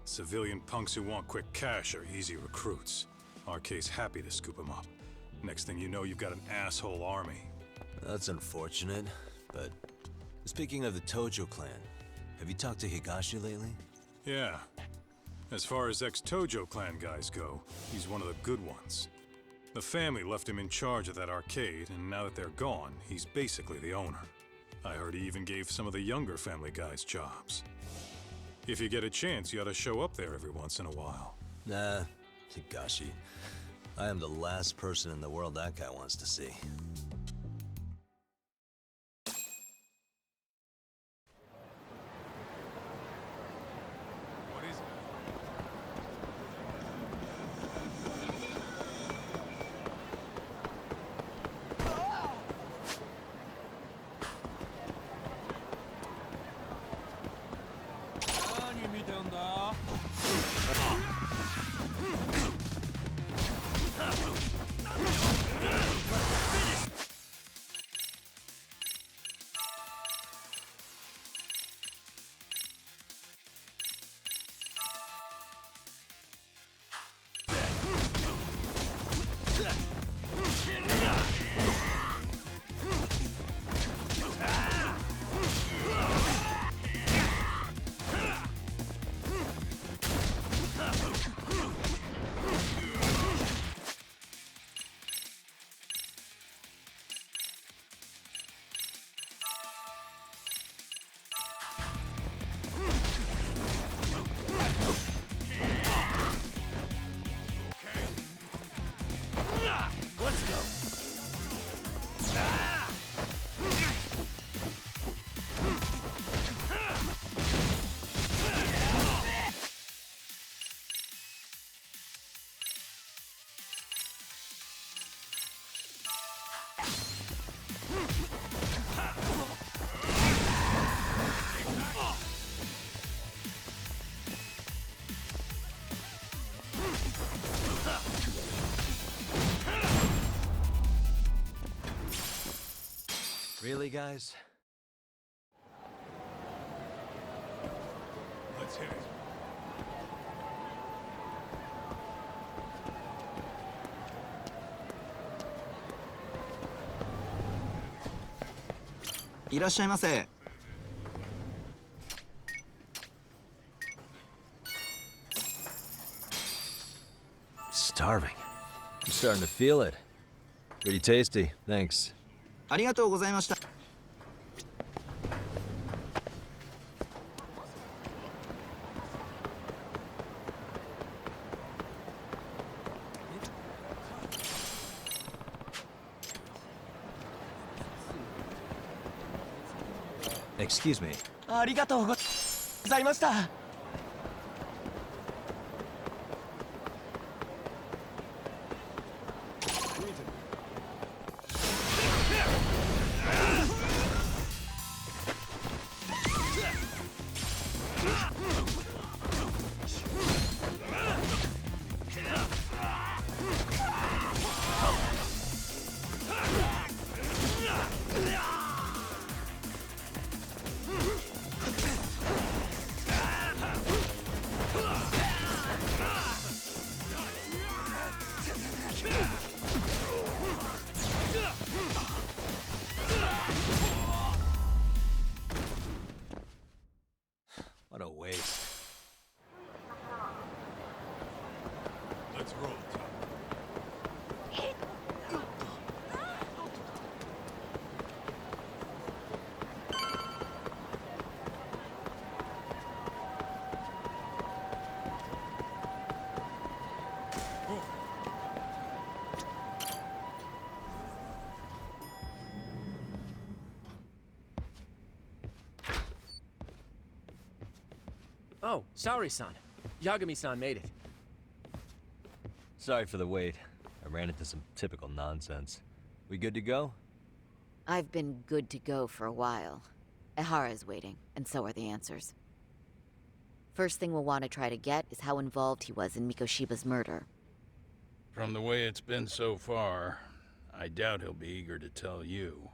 Civilian punks who want quick cash are easy recruits. RK's happy to scoop them up. Next thing you know, you've got an asshole army. That's unfortunate, but... Speaking of the Tojo clan, have you talked to Higashi lately? Yeah. As far as ex-Tojo clan guys go, he's one of the good ones. The family left him in charge of that arcade, and now that they're gone, he's basically the owner. I heard he even gave some of the younger family guys jobs. If you get a chance, you ought to show up there every once in a while. Nah, Higashi. I am the last person in the world that guy wants to see. What is it? Really, guys? Let's hit it. Starving. I'm starting to feel it. Pretty tasty, thanks. ありがとうございました。Excuse me. ありがとうございました。What a waste. Let's roll, Tom. Oh, sorry-san. Yagami-san made it. Sorry for the wait. I ran into some typical nonsense. We good to go? I've been good to go for a while. Ehara's waiting, and so are the answers. First thing we'll want to try to get is how involved he was in Mikoshiba's murder. From the way it's been so far, I doubt he'll be eager to tell you.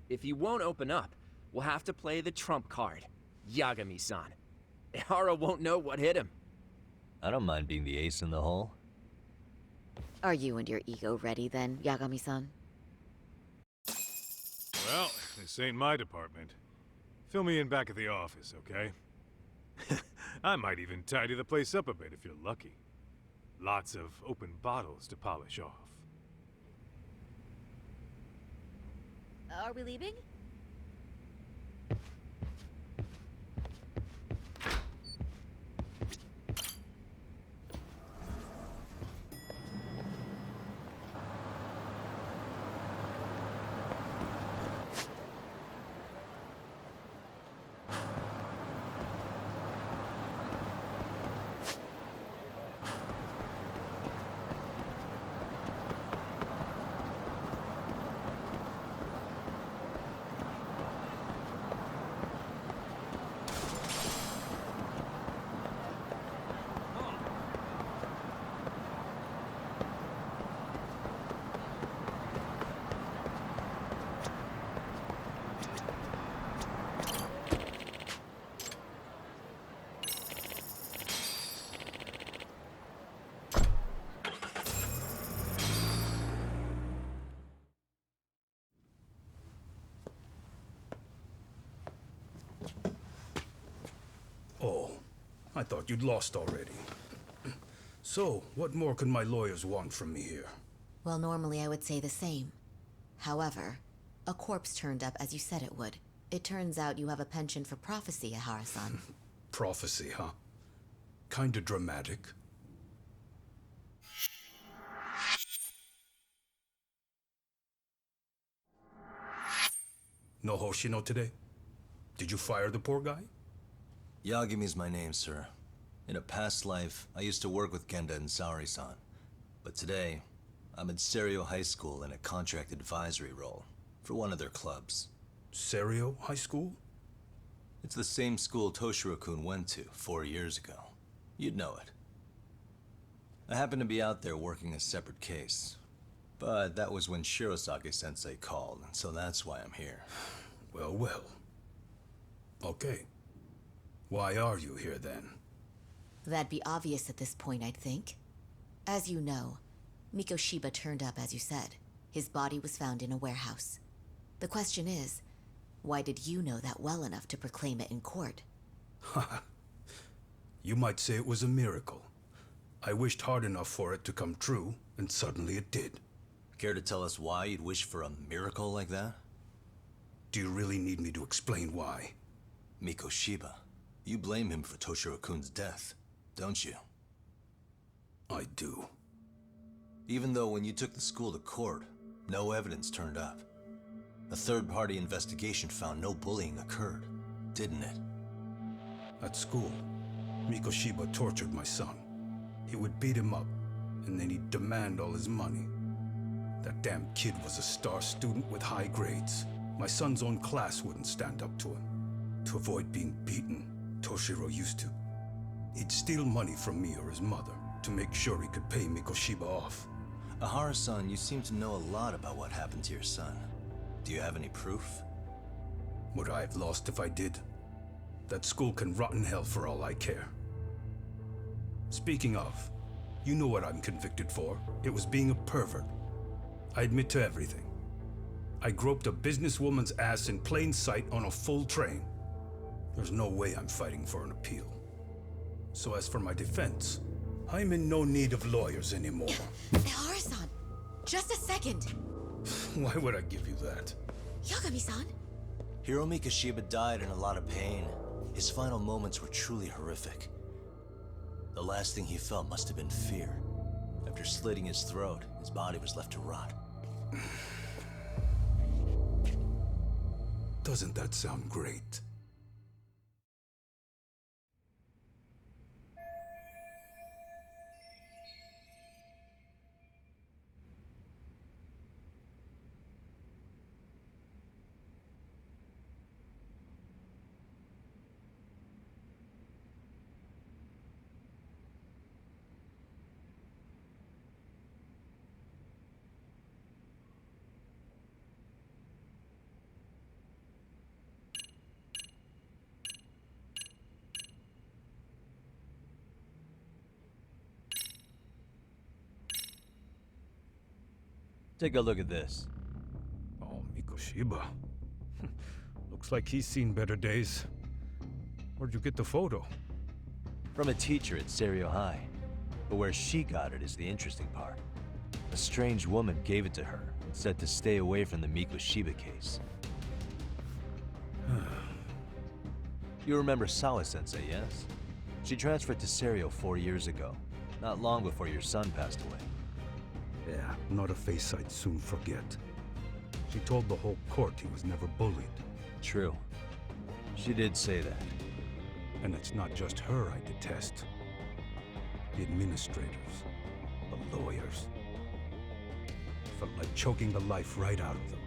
If he won't open up, we'll have to play the trump card. Yagami-san. Ehara won't know what hit him. I don't mind being the ace in the hole. Are you and your ego ready then, Yagami-san? Well, this ain't my department. Fill me in back at the office, okay? I might even tidy the place up a bit if you're lucky. Lots of open bottles to polish off. Are we leaving? Oh, I thought you'd lost already. So, what more could my lawyers want from me here? Well, normally I would say the same. However, a corpse turned up as you said it would. It turns out you have a penchant for prophecy, Ehara-san. Prophecy, huh? Kinda dramatic. No Hoshino today? Did you fire the poor guy? Yagami's my name, sir. In a past life, I used to work with Genda and Saori-san. But today, I'm at Serio High School in a contract advisory role for one of their clubs. Serio High School? It's the same school Toshiro-kun went to 4 years ago. You'd know it. I happened to be out there working a separate case. But that was when Shirosake-sensei called, so that's why I'm here. Well, well. Okay. Why are you here then? That'd be obvious at this point, I'd think. As you know, Mikoshiba turned up as you said. His body was found in a warehouse. The question is, why did you know that well enough to proclaim it in court? You might say it was a miracle. I wished hard enough for it to come true, and suddenly it did. Care to tell us why you'd wish for a miracle like that? Do you really need me to explain why? Mikoshiba. You blame him for Toshiro-kun's death, don't you? I do. Even though when you took the school to court, no evidence turned up. A third-party investigation found no bullying occurred, didn't it? At school, Mikoshiba tortured my son. He would beat him up, and then he'd demand all his money. That damn kid was a star student with high grades. My son's own class wouldn't stand up to him. To avoid being beaten, Toshiro used to. He'd steal money from me or his mother to make sure he could pay Mikoshiba off. Ehara-san, you seem to know a lot about what happened to your son. Do you have any proof? Would I have lost if I did? That school can rot in hell for all I care. Speaking of, you know what I'm convicted for. It was being a pervert. I admit to everything. I groped a businesswoman's ass in plain sight on a full train. There's no way I'm fighting for an appeal. So as for my defense, I'm in no need of lawyers anymore. Ehara-san, just a second. Why would I give you that? Yagami-san? Hiro Mikoshiba died in a lot of pain. His final moments were truly horrific. The last thing he felt must have been fear. After slitting his throat, his body was left to rot. Doesn't that sound great? Take a look at this. Oh, Mikoshiba. Looks like he's seen better days. Where'd you get the photo? From a teacher at Serio High. But where she got it is the interesting part. A strange woman gave it to her and said to stay away from the Mikoshiba case. You remember Sawa-sensei, yes? She transferred to Serio 4 years ago, not long before your son passed away. Yeah, not a face I'd soon forget. She told the whole court he was never bullied. True. She did say that. And it's not just her I detest. The administrators, the lawyers. Felt like choking the life right out of them.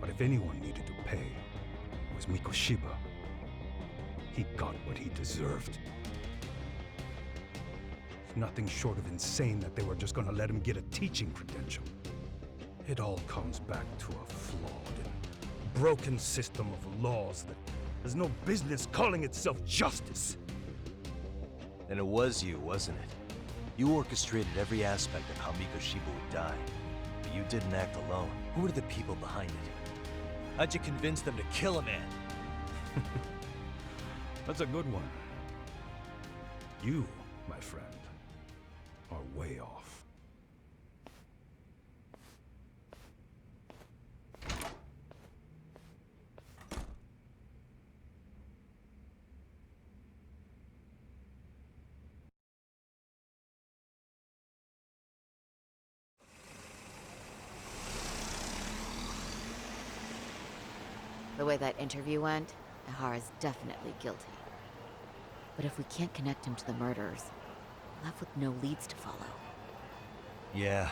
But if anyone needed to pay, it was Mikoshiba. He got what he deserved. It's nothing short of insane that they were just gonna let him get a teaching credential. It all comes back to a flawed and broken system of laws that has no business calling itself justice. And it was you, wasn't it? You orchestrated every aspect of how Mikoshiba would die. But you didn't act alone. Who were the people behind it? How'd you convince them to kill a man? That's a good one. You, my friend, are way off. The way that interview went, Ehara's definitely guilty. But if we can't connect him to the murderers, we're left with no leads to follow. Yeah.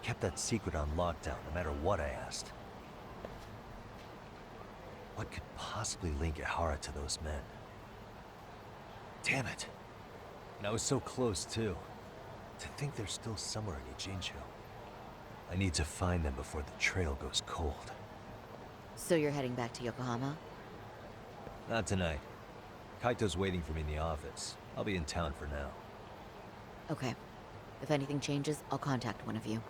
Kept that secret on lockdown, no matter what I asked. What could possibly link Ehara to those men? Damn it. And I was so close, too. To think they're still somewhere in Ijincho. I need to find them before the trail goes cold. So you're heading back to Yokohama? Not tonight. Kaito's waiting for me in the office. I'll be in town for now. Okay. If anything changes, I'll contact one of you.